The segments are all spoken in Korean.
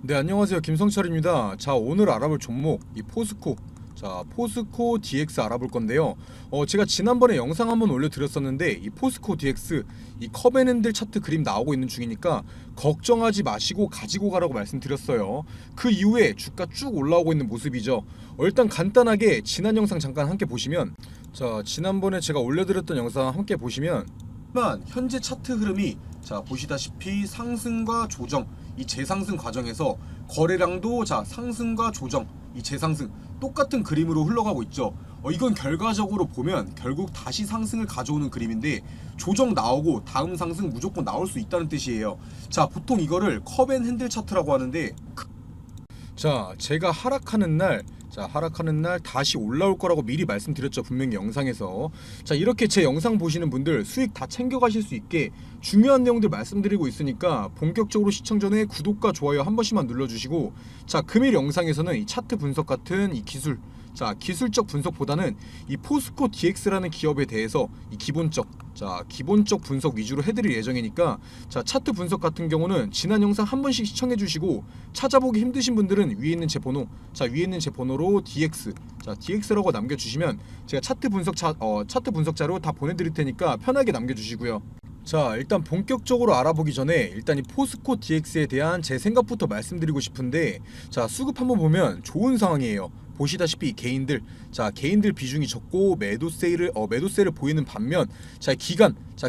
네, 안녕하세요. 김성철입니다. 자, 오늘 알아볼 종목 이 포스코. 자, 포스코 DX 알아볼 건데요. 제가 지난번에 영상 한번 올려드렸었는데 이 포스코 DX 이 컵앤핸들 차트 그림 나오고 있는 중이니까 걱정하지 마시고 가지고 가라고 말씀드렸어요. 그 이후에 주가 쭉 올라오고 있는 모습이죠. 일단 간단하게 지난 영상 잠깐 함께 보시면, 자, 지난번에 제가 올려드렸던 영상 함께 보시면 현재 차트 흐름이, 자, 보시다시피 상승과 조정, 이 재상승 과정에서 거래량도, 자, 상승과 조정, 이 재상승 똑같은 그림으로 흘러가고 있죠. 이건 결과적으로 보면 결국 다시 상승을 가져오는 그림인데, 조정 나오고 다음 상승 무조건 나올 수 있다는 뜻이에요. 자, 보통 이거를 컵앤핸들 차트라고 하는데, 자, 제가 하락하는 날 다시 올라올 거라고 미리 말씀드렸죠, 분명히 영상에서. 자, 이렇게 제 영상 보시는 분들 수익 다 챙겨가실 수 있게 중요한 내용들 말씀드리고 있으니까 본격적으로 시청 전에 구독과 좋아요 한 번씩만 눌러주시고, 자, 금일 영상에서는 이 차트 분석 같은 이 기술, 자, 기술적 분석보다는 이 포스코 DX라는 기업에 대해서 이 기본적 분석 위주로 해드릴 예정이니까, 자, 차트 분석 같은 경우는 지난 영상 한 번씩 시청해주시고, 찾아보기 힘드신 분들은 위에 있는 제 번호로 DX라고 남겨주시면 제가 차트 분석 자료 다 보내드릴 테니까 편하게 남겨주시고요. 자, 일단 본격적으로 알아보기 전에 일단 이 포스코 DX에 대한 제 생각부터 말씀드리고 싶은데, 자, 수급 한번 보면 좋은 상황이에요. 보시다시피 개인들 비중이 적고 매도세를 보이는 반면,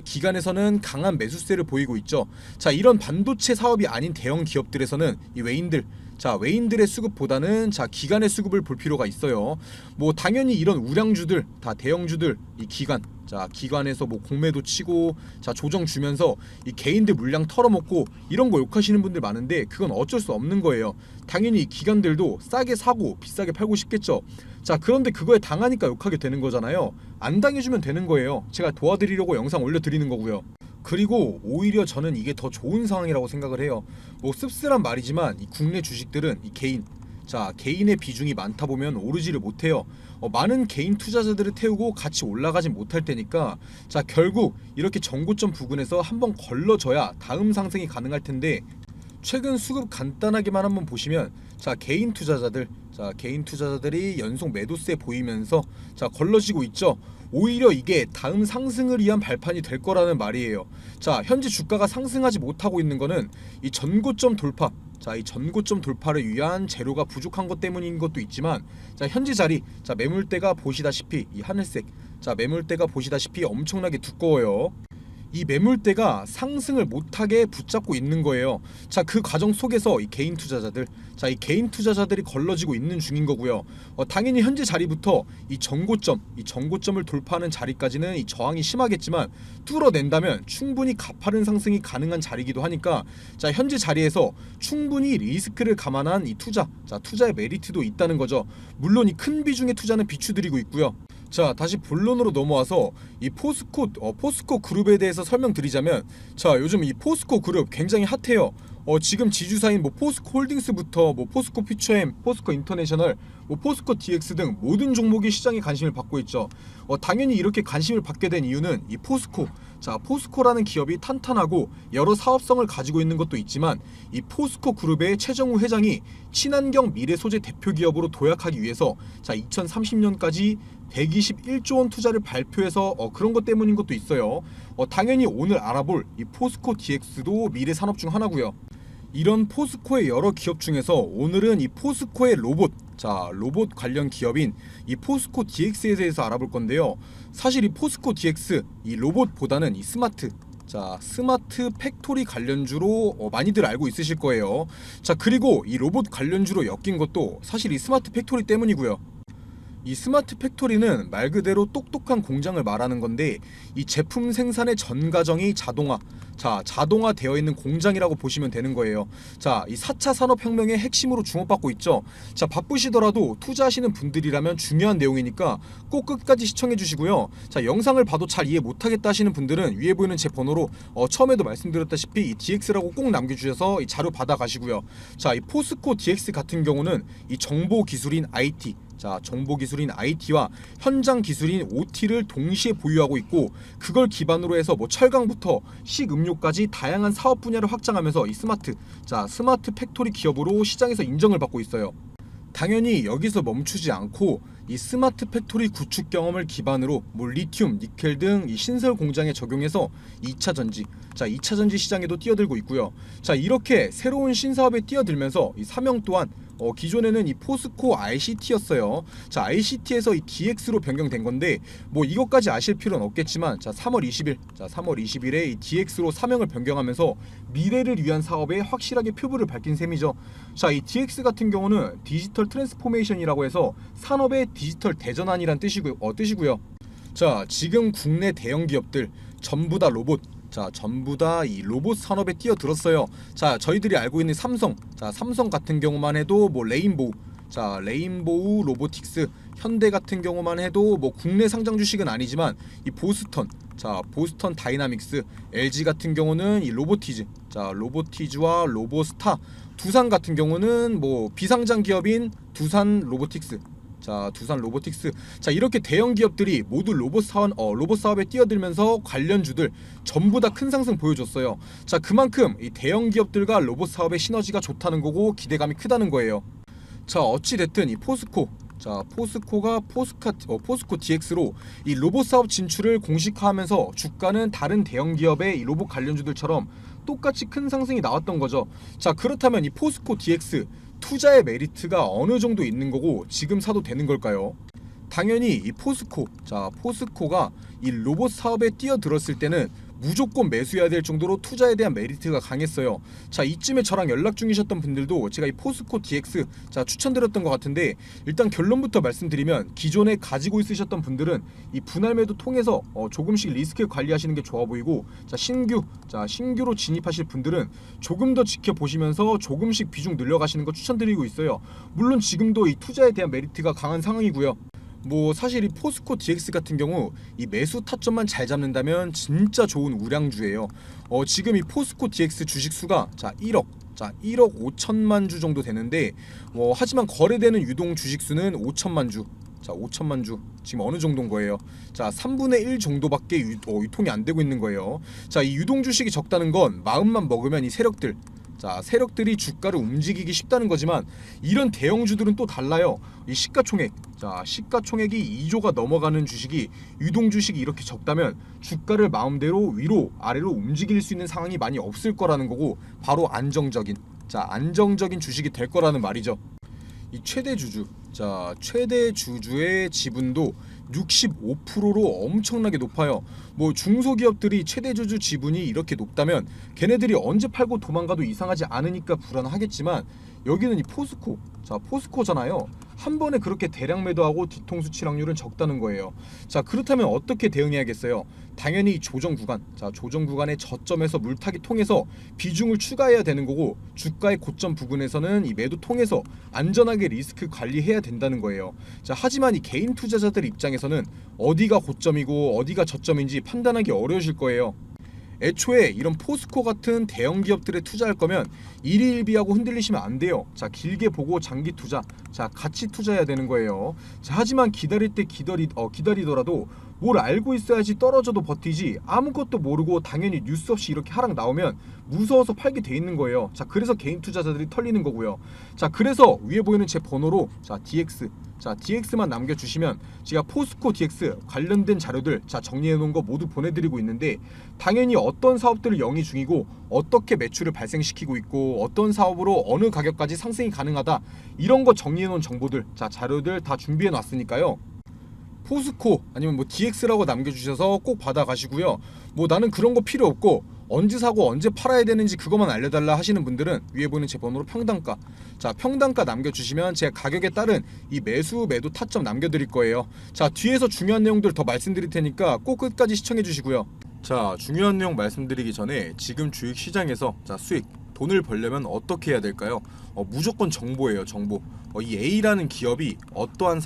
기간에서는 강한 매수세를 보이고 있죠. 자, 이런 반도체 사업이 아닌 대형 기업들에서는 이 외인들의 수급보다는, 자, 기관의 수급을 볼 필요가 있어요. 뭐 당연히 이런 우량주들, 다 대형주들, 이 기관에서 뭐 공매도 치고, 자, 조정 주면서 이 개인들 물량 털어먹고 이런 거 욕하시는 분들 많은데, 그건 어쩔 수 없는 거예요. 당연히 이 기관들도 싸게 사고 비싸게 팔고 싶겠죠. 자, 그런데 그거에 당하니까 욕하게 되는 거잖아요. 안 당해주면 되는 거예요. 제가 도와드리려고 영상 올려드리는 거고요. 그리고 오히려 저는 이게 더 좋은 상황이라고 생각을 해요. 뭐 씁쓸한 말이지만 이 국내 주식들은 이 개인의 비중이 많다 보면 오르지를 못해요. 많은 개인 투자자들을 태우고 같이 올라가진 못할 테니까, 자, 결국 이렇게 전고점 부근에서 한번 걸러져야 다음 상승이 가능할 텐데, 최근 수급 간단하게만 한번 보시면, 자, 개인 투자자들이 연속 매도세 보이면서, 자, 걸러지고 있죠. 오히려 이게 다음 상승을 위한 발판이 될 거라는 말이에요. 자, 현재 주가가 상승하지 못하고 있는 거는 이 전고점 돌파를 위한 재료가 부족한 것 때문인 것도 있지만, 자, 현재 자리, 자, 매물대가 보시다시피 이 하늘색, 자, 매물대가 보시다시피 엄청나게 두꺼워요. 이 매물대가 상승을 못하게 붙잡고 있는 거예요. 자, 그 과정 속에서 이 개인 투자자들이 걸러지고 있는 중인 거고요. 당연히 현재 자리부터 이 전고점을 돌파하는 자리까지는 이 저항이 심하겠지만, 뚫어낸다면 충분히 가파른 상승이 가능한 자리이기도 하니까, 자, 현재 자리에서 충분히 리스크를 감안한 이 투자의 메리트도 있다는 거죠. 물론 이 큰 비중의 투자는 비추드리고 있고요. 자, 다시 본론으로 넘어와서 이 포스코 그룹에 대해서 설명드리자면, 자, 요즘 이 포스코 그룹 굉장히 핫해요. 지금 지주사인 뭐 포스코 홀딩스부터 뭐 포스코 퓨처엠, 포스코 인터내셔널, 뭐 포스코 DX 등 모든 종목이 시장에 관심을 받고 있죠. 당연히 이렇게 관심을 받게 된 이유는 이 포스코라는 기업이 탄탄하고 여러 사업성을 가지고 있는 것도 있지만, 이 포스코 그룹의 최정우 회장이 친환경 미래 소재 대표 기업으로 도약하기 위해서, 자, 2030년까지 121조 원 투자를 발표해서 그런 것 때문인 것도 있어요. 당연히 오늘 알아볼 이 포스코 DX도 미래 산업 중 하나고요. 이런 포스코의 여러 기업 중에서 오늘은 이 포스코의 로봇 관련 기업인 이 포스코 DX에 대해서 알아볼 건데요. 사실 이 포스코 DX, 이 로봇보다는 이 스마트 팩토리 관련주로 많이들 알고 있으실 거예요. 자, 그리고 이 로봇 관련주로 엮인 것도 사실 이 스마트 팩토리 때문이고요. 이 스마트 팩토리는 말 그대로 똑똑한 공장을 말하는 건데, 이 제품 생산의 전 과정이 자동화 되어 있는 공장이라고 보시면 되는 거예요. 자, 이 4차 산업혁명의 핵심으로 주목받고 있죠. 자, 바쁘시더라도 투자하시는 분들이라면 중요한 내용이니까 꼭 끝까지 시청해 주시고요. 자, 영상을 봐도 잘 이해 못하겠다 하시는 분들은 위에 보이는 제 번호로 처음에도 말씀드렸다시피 이 DX라고 꼭 남겨주셔서 이 자료 받아 가시고요. 자, 이 포스코 DX 같은 경우는 이 정보 기술인 IT, 자, 정보 기술인 IT와 현장 기술인 OT를 동시에 보유하고 있고, 그걸 기반으로 해서 뭐 철강부터 식음료까지 다양한 사업 분야를 확장하면서 이 스마트 팩토리 기업으로 시장에서 인정을 받고 있어요. 당연히 여기서 멈추지 않고 이 스마트 팩토리 구축 경험을 기반으로 뭐 리튬, 니켈 등 이 신설 공장에 적용해서 2차 전지, 2차 전지 시장에도 뛰어들고 있고요. 자, 이렇게 새로운 신사업에 뛰어들면서 이 사명 또한 기존에는 이 포스코 ICT였어요. 자, ICT에서 이 DX로 변경된 건데 뭐 이것까지 아실 필요는 없겠지만, 자, 3월 20일에 이 DX로 사명을 변경하면서 미래를 위한 사업에 확실하게 표부를 밝힌 셈이죠. 자, 이 DX 같은 경우는 디지털 트랜스포메이션이라고 해서 산업의 디지털 대전환이란 뜻이고요. 자, 지금 국내 대형 기업들 전부 다 로봇, 전부 다 이 로봇 산업에 뛰어들었어요. 자, 저희들이 알고 있는 삼성, 삼성 같은 경우만 해도 뭐 레인보우 로보틱스, 현대 같은 경우만 해도 뭐 국내 상장 주식은 아니지만 이 보스턴 다이나믹스, LG 같은 경우는 이 로보티즈와 로보스타, 두산 같은 경우는 뭐 비상장 기업인 두산 로보틱스. 자, 이렇게 대형 기업들이 모두 로봇 사업에 뛰어들면서 관련주들 전부 다 큰 상승 보여줬어요. 자, 그만큼 이 대형 기업들과 로봇 사업의 시너지가 좋다는 거고 기대감이 크다는 거예요. 자, 어찌 됐든 이 포스코가 포스코 DX로 이 로봇 사업 진출을 공식화하면서 주가는 다른 대형 기업의 이 로봇 관련주들처럼 똑같이 큰 상승이 나왔던 거죠. 자, 그렇다면 이 포스코 DX 투자의 메리트가 어느 정도 있는 거고 지금 사도 되는 걸까요? 당연히 이 포스코가 이 로봇 사업에 뛰어들었을 때는 무조건 매수해야 될 정도로 투자에 대한 메리트가 강했어요. 자, 이쯤에 저랑 연락 중이셨던 분들도 제가 이 포스코 DX 추천드렸던 것 같은데, 일단 결론부터 말씀드리면 기존에 가지고 있으셨던 분들은 이 분할 매도 통해서 조금씩 리스크 관리하시는 게 좋아 보이고, 신규로 진입하실 분들은 조금 더 지켜보시면서 조금씩 비중 늘려가시는 거 추천드리고 있어요. 물론 지금도 이 투자에 대한 메리트가 강한 상황이고요. 뭐 사실 이 포스코 DX 같은 경우 이 매수 타점만 잘 잡는다면 진짜 좋은 우량주예요. 지금 이 포스코 DX 주식 수가 1억 5천만 주 정도 되는데, 하지만 거래되는 유동 주식 수는 5천만 주. 5천만 주 지금 어느 정도인 거예요? 3분의 1 정도밖에 유통이 안 되고 있는 거예요. 자, 이 유동 주식이 적다는 건 마음만 먹으면 이 세력들이 주가를 움직이기 쉽다는 거지만, 이런 대형주들은 또 달라요. 이 시가총액이 2조가 넘어가는 주식이, 유동 주식이 이렇게 적다면 주가를 마음대로 위로 아래로 움직일 수 있는 상황이 많이 없을 거라는 거고, 바로 안정적인 주식이 될 거라는 말이죠. 이 최대 주주의 지분도 65%로 엄청나게 높아요. 뭐 중소기업들이 최대 주주 지분이 이렇게 높다면 걔네들이 언제 팔고 도망가도 이상하지 않으니까 불안하겠지만, 여기는 이 포스코잖아요. 한 번에 그렇게 대량 매도하고 뒤통수 치락률은 적다는 거예요. 자, 그렇다면 어떻게 대응해야겠어요? 당연히 조정 구간의 저점에서 물타기 통해서 비중을 추가해야 되는 거고, 주가의 고점 부근에서는 이 매도 통해서 안전하게 리스크 관리해야 된다는 거예요. 자, 하지만 이 개인 투자자들 입장에서는 어디가 고점이고 어디가 저점인지 판단하기 어려우실 거예요. 애초에 이런 포스코 같은 대형 기업들에 투자할 거면 일희일비하고 흔들리시면 안 돼요. 자, 길게 보고 장기 투자, 같이 투자해야 되는 거예요. 자, 하지만 기다릴 때 기다리더라도 뭘 알고 있어야지 떨어져도 버티지, 아무것도 모르고 당연히 뉴스 없이 이렇게 하락 나오면 무서워서 팔게 돼 있는 거예요. 자, 그래서 개인 투자자들이 털리는 거고요. 자, 그래서 위에 보이는 제 번호로 DX만 남겨주시면 제가 포스코 DX 관련된 자료들 정리해 놓은 거 모두 보내드리고 있는데, 당연히 어떤 사업들을 영위 중이고 어떻게 매출을 발생시키고 있고 어떤 사업으로 어느 가격까지 상승이 가능하다, 이런 거 정리해 놓은 정보들, 자료들 다 준비해 놨으니까요. 포스코 아니면 뭐 DX라고 남겨주셔서 꼭 받아가시고요. 뭐 나는 그런 거 필요 없고 언제 사고 언제 팔아야 되는지 그것만 알려달라 하시는 분들은 위에 보이는 제 번호로 평단가 남겨주시면 제가 가격에 따른 이 매수 매도 타점 남겨드릴 거예요. 자, 뒤에서 중요한 내용들 더 말씀드릴 테니까 꼭 끝까지 시청해 주시고요. 자, 중요한 내용 말씀드리기 전에 지금 주식시장에서 돈을 벌려면 어떻게 해야 될까요? 무조건 정보예요. 정보. 이 A라는 기업이 어떠한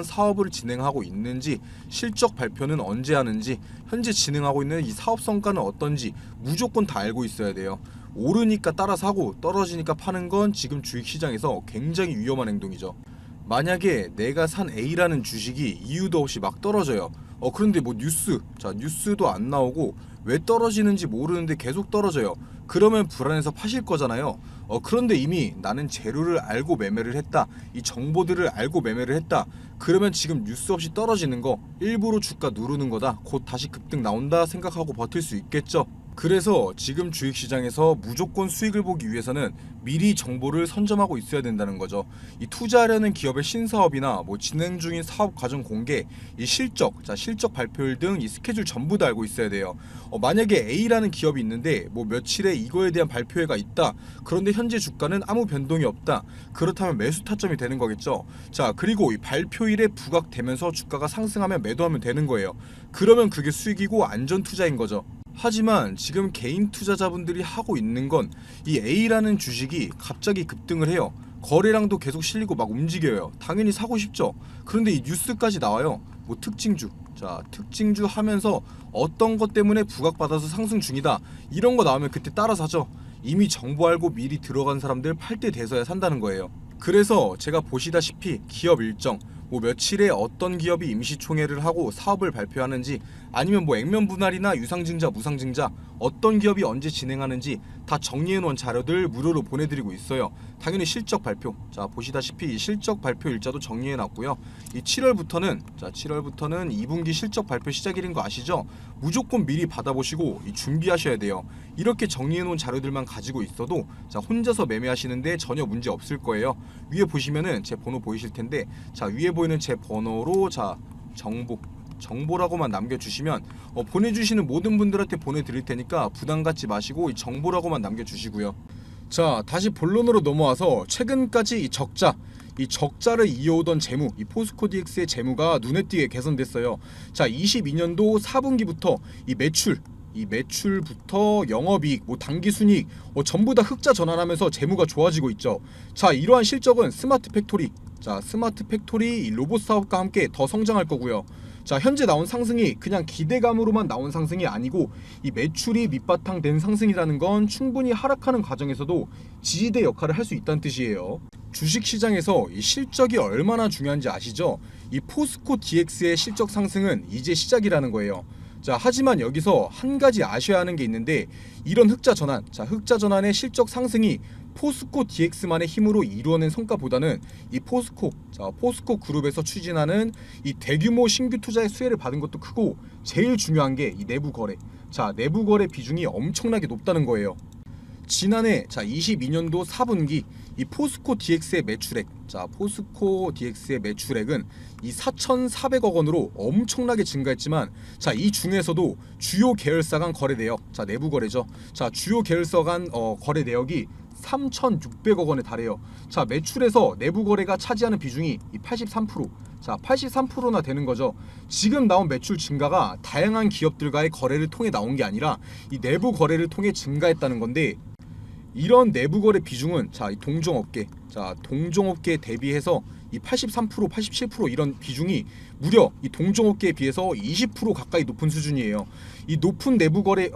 사업을 진행하고 있는지, 실적 발표는 언제 하는지, 현재 진행하고 있는 이 사업 성과는 어떤지 무조건 다 알고 있어야 돼요. 오르니까 따라 사고 떨어지니까 파는 건 지금 주식시장에서 굉장히 위험한 행동이죠. 만약에 내가 산 A라는 주식이 이유도 없이 막 떨어져요. 그런데 뭐 뉴스도 안 나오고 왜 떨어지는지 모르는데 계속 떨어져요. 그러면 불안해서 파실 거잖아요. 그런데 이미 나는 재료를 알고 매매를 했다. 이 정보들을 알고 매매를 했다. 그러면 지금 뉴스 없이 떨어지는 거 일부러 주가 누르는 거다. 곧 다시 급등 나온다 생각하고 버틸 수 있겠죠. 그래서 지금 주식시장에서 무조건 수익을 보기 위해서는 미리 정보를 선점하고 있어야 된다는 거죠. 이 투자하려는 기업의 신사업이나 뭐 진행 중인 사업 과정 공개, 이 실적 발표일 등 이 스케줄 전부 다 알고 있어야 돼요. 만약에 A라는 기업이 있는데 뭐 며칠에 이거에 대한 발표회가 있다. 그런데 현재 주가는 아무 변동이 없다. 그렇다면 매수 타점이 되는 거겠죠. 자, 그리고 이 발표일에 부각되면서 주가가 상승하면 매도하면 되는 거예요. 그러면 그게 수익이고 안전 투자인 거죠. 하지만 지금 개인 투자자분들이 하고 있는 건 이 A라는 주식이 갑자기 급등을 해요. 거래량도 계속 실리고 막 움직여요. 당연히 사고 싶죠. 그런데 이 뉴스까지 나와요. 뭐 특징주 하면서 어떤 것 때문에 부각받아서 상승 중이다. 이런 거 나오면 그때 따라 사죠. 이미 정보 알고 미리 들어간 사람들 팔 때 돼서야 산다는 거예요. 그래서 제가 보시다시피 기업 일정, 뭐 며칠에 어떤 기업이 임시총회를 하고 사업을 발표하는지, 아니면 뭐 액면 분할이나 유상증자 무상증자 어떤 기업이 언제 진행하는지 다 정리해놓은 자료들 무료로 보내드리고 있어요. 당연히 실적 발표, 자 보시다시피 이 실적 발표 일자도 정리해놨고요. 이 7월부터는 2분기 실적 발표 시작일인 거 아시죠? 무조건 미리 받아보시고 준비하셔야 돼요. 이렇게 정리해놓은 자료들만 가지고 있어도 혼자서 매매하시는데 전혀 문제 없을 거예요. 위에 보시면은 제 번호 보이실 텐데, 자 위에 보이는 제 번호로 정보라고만 남겨주시면 보내주시는 모든 분들한테 보내드릴 테니까 부담 갖지 마시고 이 정보라고만 남겨주시고요. 자, 다시 본론으로 넘어와서 최근까지 이 적자를 이어오던 재무, 이 포스코 DX의 재무가 눈에 띄게 개선됐어요. 자, 22년도 4분기부터 이 매출부터 영업이익, 뭐 당기순이익 전부 다 흑자 전환하면서 재무가 좋아지고 있죠. 자, 이러한 실적은 스마트 팩토리 이 로봇 사업과 함께 더 성장할 거고요. 자, 현재 나온 상승이 그냥 기대감으로만 나온 상승이 아니고 이 매출이 밑바탕 된 상승이라는 건 충분히 하락하는 과정에서도 지지대 역할을 할 수 있다는 뜻이에요. 주식시장에서 이 실적이 얼마나 중요한지 아시죠? 이 포스코 DX의 실적 상승은 이제 시작이라는 거예요. 자, 하지만 여기서 한 가지 아셔야 하는 게 있는데, 이런 흑자 전환의 실적 상승이 포스코 DX만의 힘으로 이루어낸 성과보다는 이 포스코 그룹에서 추진하는 이 대규모 신규 투자의 수혜를 받은 것도 크고, 제일 중요한 게 이 내부 거래. 내부 거래 비중이 엄청나게 높다는 거예요. 지난해 22년도 4분기 이 포스코 DX의 매출액은 이 4,400억 원으로 엄청나게 증가했지만, 이 중에서도 주요 계열사 간 거래 내역, 내부 거래죠. 주요 계열사 간 거래 내역이 3,600억 원에 달해요. 매출에서 내부 거래가 차지하는 비중이 83%. 83%나 되는 거죠. 지금 나온 매출 증가가 다양한 기업들과의 거래를 통해 나온 게 아니라 이 내부 거래를 통해 증가했다는 건데, 이런 내부 거래 비중은 이 동종업계 대비해서 이 83%, 87% 이런 비중이 무려 이 동종업계에 비해서 20% 가까이 높은 수준이에요. 이 높은 내부 거래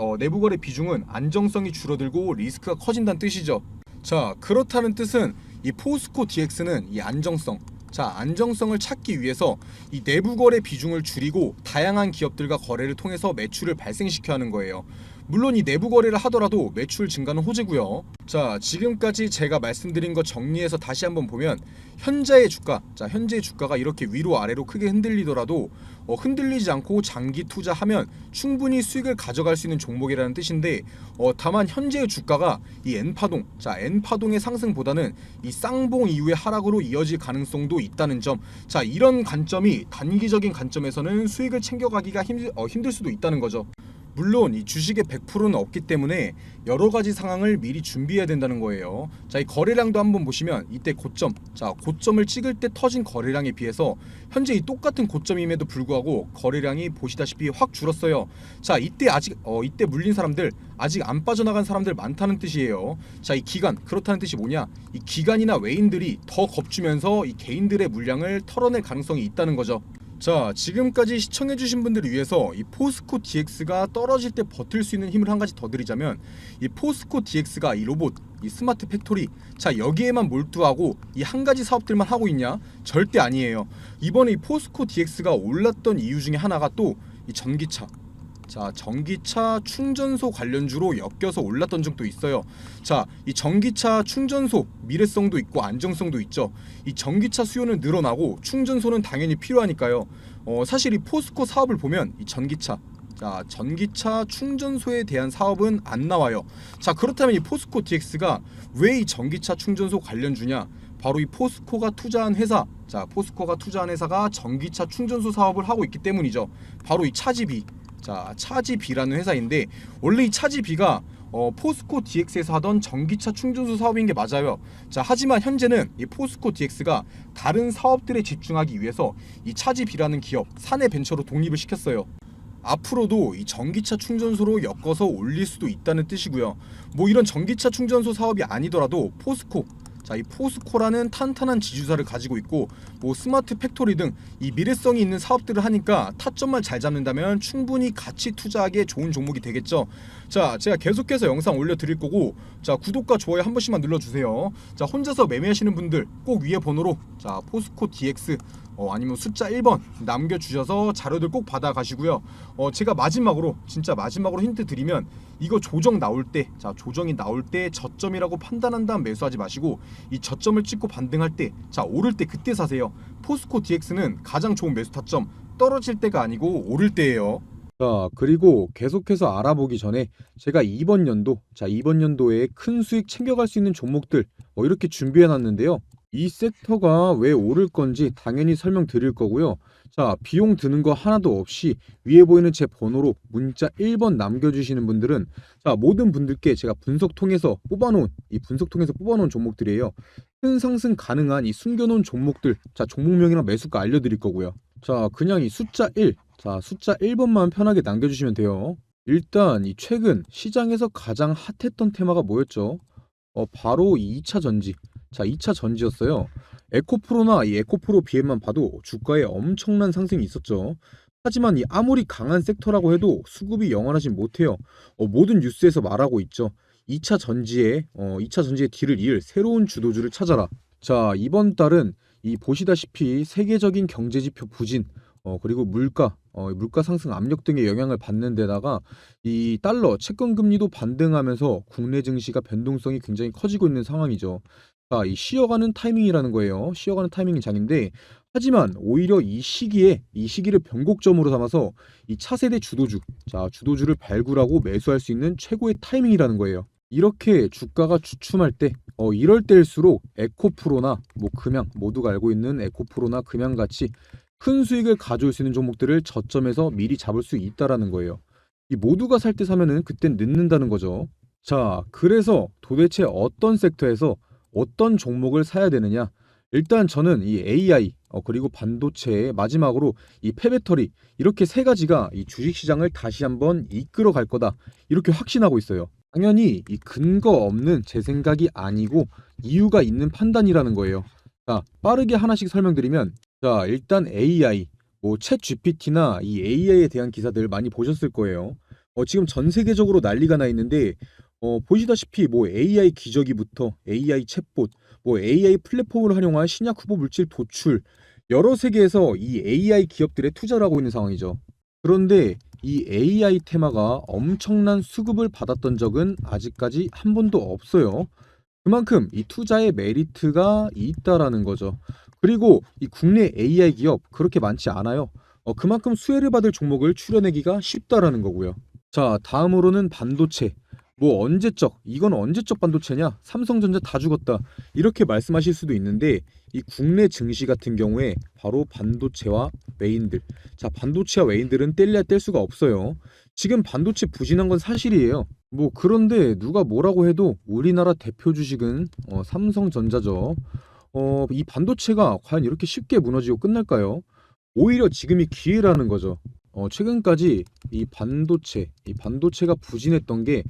비중은 안정성이 줄어들고 리스크가 커진다는 뜻이죠. 자, 그렇다는 뜻은 이 포스코 DX는 이 안정성을 찾기 위해서 이 내부 거래 비중을 줄이고 다양한 기업들과 거래를 통해서 매출을 발생시켜야 하는 거예요. 물론 이 내부 거래를 하더라도 매출 증가는 호재고요. 자, 지금까지 제가 말씀드린 거 정리해서 다시 한번 보면, 현재의 주가가 이렇게 위로 아래로 크게 흔들리더라도 흔들리지 않고 장기 투자하면 충분히 수익을 가져갈 수 있는 종목이라는 뜻인데, 다만 현재의 주가가 이 N파동의 상승보다는 이 쌍봉 이후의 하락으로 이어질 가능성도 있다는 점. 이런 관점이 단기적인 관점에서는 수익을 챙겨가기가 힘들 수도 있다는 거죠. 물론 이 주식의 100%는 없기 때문에 여러 가지 상황을 미리 준비해야 된다는 거예요. 이 거래량도 한번 보시면 이때 고점을 찍을 때 터진 거래량에 비해서 현재 이 똑같은 고점임에도 불구하고 거래량이 보시다시피 확 줄었어요. 이때 물린 사람들, 아직 안 빠져나간 사람들 많다는 뜻이에요. 이 기간, 그렇다는 뜻이 뭐냐? 이 기간이나 외인들이 더 겁주면서 이 개인들의 물량을 털어낼 가능성이 있다는 거죠. 자, 지금까지 시청해주신 분들을 위해서 이 포스코 DX가 떨어질 때 버틸 수 있는 힘을 한 가지 더 드리자면, 이 포스코 DX가 이 로봇, 이 스마트 팩토리, 자 여기에만 몰두하고 이 한 가지 사업들만 하고 있냐? 절대 아니에요. 이번에 이 포스코 DX가 올랐던 이유 중에 하나가 또 이 전기차, 자 전기차 충전소 관련주로 엮여서 올랐던 적도 있어요. 자, 이 전기차 충전소 미래성도 있고 안정성도 있죠. 이 전기차 수요는 늘어나고 충전소는 당연히 필요하니까요. 사실 이 포스코 사업을 보면 이 전기차, 자 전기차 충전소에 대한 사업은 안 나와요. 자, 그렇다면 이 포스코 DX가 왜 이 전기차 충전소 관련주냐? 바로 이 포스코가 투자한 회사, 자 포스코가 투자한 회사가 전기차 충전소 사업을 하고 있기 때문이죠. 바로 이 차지비, 자 차지비라는 회사인데, 원래 이 차지비가 포스코 DX에서 하던 전기차 충전소 사업인 게 맞아요. 자, 하지만 현재는 이 포스코 DX가 다른 사업들에 집중하기 위해서 이 차지비라는 기업 사내벤처로 독립을 시켰어요. 앞으로도 이 전기차 충전소로 엮어서 올릴 수도 있다는 뜻이고요. 뭐 이런 전기차 충전소 사업이 아니더라도 포스코, 자 이 포스코라는 탄탄한 지주사를 가지고 있고, 뭐 스마트 팩토리 등 이 미래성이 있는 사업들을 하니까 타점만 잘 잡는다면 충분히 같이 투자하기에 좋은 종목이 되겠죠. 자, 제가 계속해서 영상 올려드릴 거고, 자 구독과 좋아요 한 번씩만 눌러주세요. 자, 혼자서 매매하시는 분들 꼭 위에 번호로 자 포스코 DX 아니면 숫자 1번 남겨주셔서 자료들 꼭 받아가시고요. 제가 마지막으로, 진짜 마지막으로 힌트 드리면, 이거 조정 나올 때, 자 조정이 나올 때 저점이라고 판단한 다음 매수하지 마시고, 이 저점을 찍고 반등할 때, 자 오를 때 그때 사세요. 포스코 DX는 가장 좋은 매수 타점 떨어질 때가 아니고 오를 때예요. 자, 그리고 계속해서 알아보기 전에 제가 이번 연도, 자 이번 연도에 큰 수익 챙겨갈 수 있는 종목들 이렇게 준비해 놨는데요. 이 섹터가 왜 오를 건지 당연히 설명드릴 거고요. 자, 비용 드는 거 하나도 없이 위에 보이는 제 번호로 문자 1번 남겨주시는 분들은, 자 모든 분들께 제가 분석통에서 뽑아놓은 종목들이에요. 큰 상승 가능한 이 숨겨놓은 종목들, 자 종목명이랑 매수가 알려드릴 거고요. 자, 그냥 이 숫자 1, 자 숫자 1번만 편하게 남겨주시면 돼요. 일단 이 최근 시장에서 가장 핫했던 테마가 뭐였죠? 바로 이 2차 전지. 자, 2차 전지였어요. 에코프로나 이 에코프로 BM만 봐도 주가에 엄청난 상승이 있었죠. 하지만 이 아무리 강한 섹터라고 해도 수급이 영원하진 못해요. 모든 뉴스에서 말하고 있죠. 2차 전지의 뒤를 이을 새로운 주도주를 찾아라. 자, 이번 달은 이 보시다시피 세계적인 경제지표 부진, 그리고 물가 상승 압력 등의 영향을 받는 데다가 이 달러 채권 금리도 반등하면서 국내 증시가 변동성이 굉장히 커지고 있는 상황이죠. 자, 이 쉬어가는 타이밍이라는 거예요. 쉬어가는 타이밍이 장인데, 하지만 오히려 이 시기를 변곡점으로 삼아서 이 차세대 주도주, 자 주도주를 발굴하고 매수할 수 있는 최고의 타이밍이라는 거예요. 이렇게 주가가 주춤할 때, 이럴 때일수록 에코프로나 뭐 금양, 모두가 알고 있는 에코프로나 금양같이 큰 수익을 가져올 수 있는 종목들을 저점에서 미리 잡을 수 있다라는 거예요. 이 모두가 살 때 사면은 그땐 늦는다는 거죠. 자, 그래서 도대체 어떤 섹터에서 어떤 종목을 사야 되느냐? 일단 저는 이 AI, 그리고 반도체, 마지막으로 이 폐배터리, 이렇게 세 가지가 이 주식시장을 다시 한번 이끌어 갈 거다, 이렇게 확신하고 있어요. 당연히 이 근거 없는 제 생각이 아니고 이유가 있는 판단이라는 거예요. 자, 빠르게 하나씩 설명드리면, 자 일단 AI, 뭐 챗 GPT나 이 AI에 대한 기사들 많이 보셨을 거예요. 지금 전 세계적으로 난리가 나 있는데, 보시다시피 뭐 AI 기저귀부터 AI 챗봇, 뭐 AI 플랫폼을 활용한 신약 후보 물질 도출, 여러 세계에서 이 AI 기업들에 투자를 하고 있는 상황이죠. 그런데 이 AI 테마가 엄청난 수급을 받았던 적은 아직까지 한 번도 없어요. 그만큼 이 투자의 메리트가 있다라는 거죠. 그리고 이 국내 AI 기업 그렇게 많지 않아요. 그만큼 수혜를 받을 종목을 추려내기가 쉽다라는 거고요. 자, 다음으로는 반도체. 뭐 이건 언제적 반도체냐? 삼성전자 다 죽었다, 이렇게 말씀하실 수도 있는데, 이 국내 증시 같은 경우에 바로 반도체와 외인들, 자 반도체와 외인들은 뗄래야 뗄 수가 없어요. 지금 반도체 부진한 건 사실이에요. 뭐 그런데 누가 뭐라고 해도 우리나라 대표 주식은 삼성전자죠. 이 반도체가 과연 이렇게 쉽게 무너지고 끝날까요? 오히려 지금이 기회라는 거죠. 최근까지 이 반도체가 부진했던 게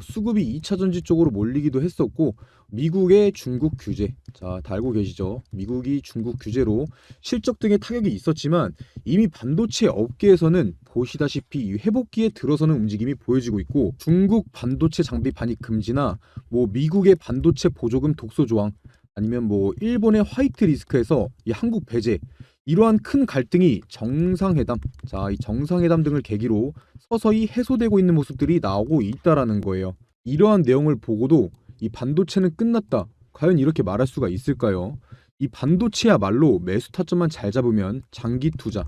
수급이 2차 전지 쪽으로 몰리기도 했었고, 미국의 중국 규제, 자, 다 알고 계시죠? 미국이 중국 규제로 실적 등의 타격이 있었지만 이미 반도체 업계에서는 보시다시피 이 회복기에 들어서는 움직임이 보여지고 있고, 중국 반도체 장비 반입 금지나 뭐 미국의 반도체 보조금 독소 조항, 아니면 뭐 일본의 화이트 리스크에서 이 한국 배제, 이러한 큰 갈등이 정상회담, 자, 이 정상회담 등을 계기로 서서히 해소되고 있는 모습들이 나오고 있다라는 거예요. 이러한 내용을 보고도 이 반도체는 끝났다, 과연 이렇게 말할 수가 있을까요? 이 반도체야말로 매수 타점만 잘 잡으면 장기 투자,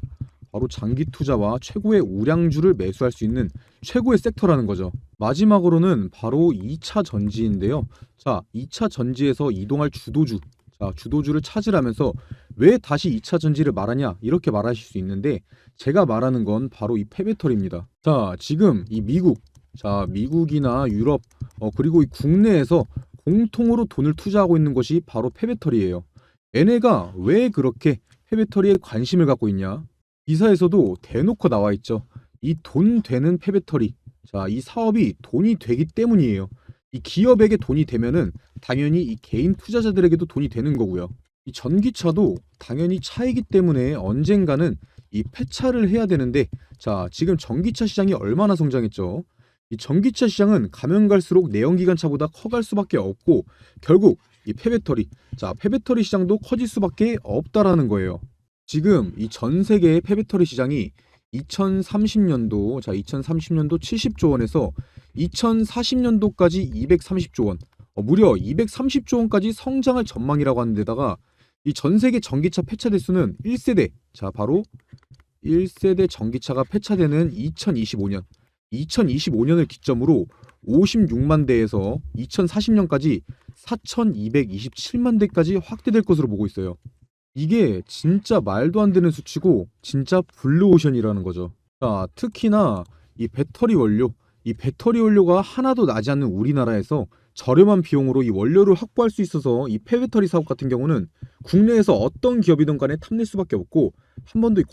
바로 장기 투자와 최고의 우량주를 매수할 수 있는 최고의 섹터라는 거죠. 마지막으로는 바로 2차 전지인데요. 자, 2차 전지에서 이동할 주도주, 자, 주도주를 찾으라면서 왜 다시 2차 전지를 말하냐, 이렇게 말하실 수 있는데, 제가 말하는 건 바로 이 폐배터리입니다. 자, 지금 이 미국이나 유럽, 그리고 이 국내에서 공통으로 돈을 투자하고 있는 것이 바로 폐배터리예요. 얘네가 왜 그렇게 폐배터리에 관심을 갖고 있냐? 기사에서도 대놓고 나와 있죠. 이 돈 되는 폐배터리, 자, 이 사업이 돈이 되기 때문이에요. 이 기업에게 돈이 되면은 당연히 이 개인 투자자들에게도 돈이 되는 거고요. 이 전기차도 당연히 차이기 때문에 언젠가는 이 폐차를 해야 되는데, 자, 지금 전기차 시장이 얼마나 성장했죠? 이 전기차 시장은 가면 갈수록 내연기관차보다 커갈 수밖에 없고, 결국 이 폐배터리, 자, 폐배터리 시장도 커질 수밖에 없다라는 거예요. 지금 이 전 세계의 폐배터리 시장이 2030년도, 자, 2030년도 70조 원에서 2040년도까지 230조 원, 무려 230조 원까지 성장할 전망이라고 하는데다가, 이 전 세계 전기차 폐차 대수는 1세대, 자, 바로 1세대 전기차가 폐차되는 2025년을 기점으로 56만 대에서 2040년까지 4227만 대까지 확대될 것으로 보고 있어요. 이게 진짜 말도 안 되는 수치고 진짜 블루오션이라는 거죠. 자, 특히나 이 배터리 원료가 하나도 나지 않는 우리나라에서 저렴한 비용으로 이 원료를 확보할 수 있어서 이 폐배터리 사업 같은 경우는 국내에서 어떤 기업이든 간에 탐낼 수밖에 없고, 한 번도 이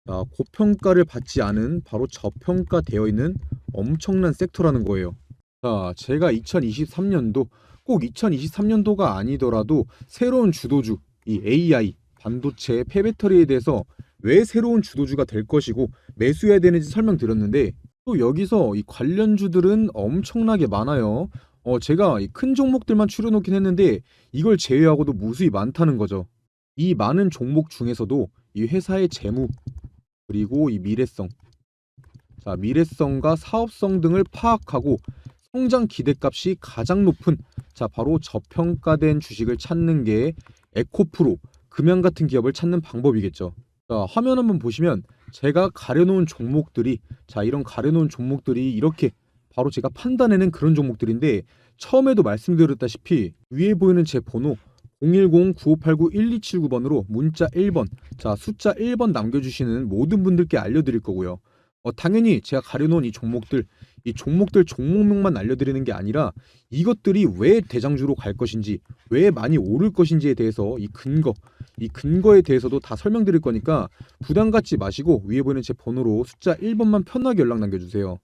고평가를 받지 않은, 바로 저평가되어 있는 엄청난 섹터라는 거예요. 자, 제가 2023년도, 꼭 2023년도가 아니더라도 새로운 주도주, 이 AI, 반도체, 폐배터리에 대해서 왜 새로운 주도주가 될 것이고 매수해야 되는지 설명드렸는데, 또 여기서 이 관련주들은 엄청나게 많아요. 제가 이 큰 종목들만 추려놓긴 했는데 이걸 제외하고도 무수히 많다는 거죠. 이 많은 종목 중에서도 이 회사의 재무, 그리고 이 미래성, 자, 미래성과 사업성 등을 파악하고 성장 기대값이 가장 높은, 자, 바로 저평가된 주식을 찾는 게 에코프로, 금양 같은 기업을 찾는 방법이겠죠. 자, 화면 한번 보시면 제가 가려놓은 종목들이, 자, 이런 가려놓은 종목들이 이렇게 바로 제가 판단해낸 그런 종목들인데, 처음에도 말씀드렸다시피 위에 보이는 제 번호 010-9589-1279번으로 문자 1번, 자, 숫자 1번 남겨주시는 모든 분들께 알려드릴 거고요. 당연히 제가 가려놓은 이 종목들 종목명만 알려드리는 게 아니라 이것들이 왜 대장주로 갈 것인지, 왜 많이 오를 것인지에 대해서 이 근거에 대해서도 다 설명드릴 거니까 부담 갖지 마시고 위에 보이는 제 번호로 숫자 1번만 편하게 연락 남겨주세요.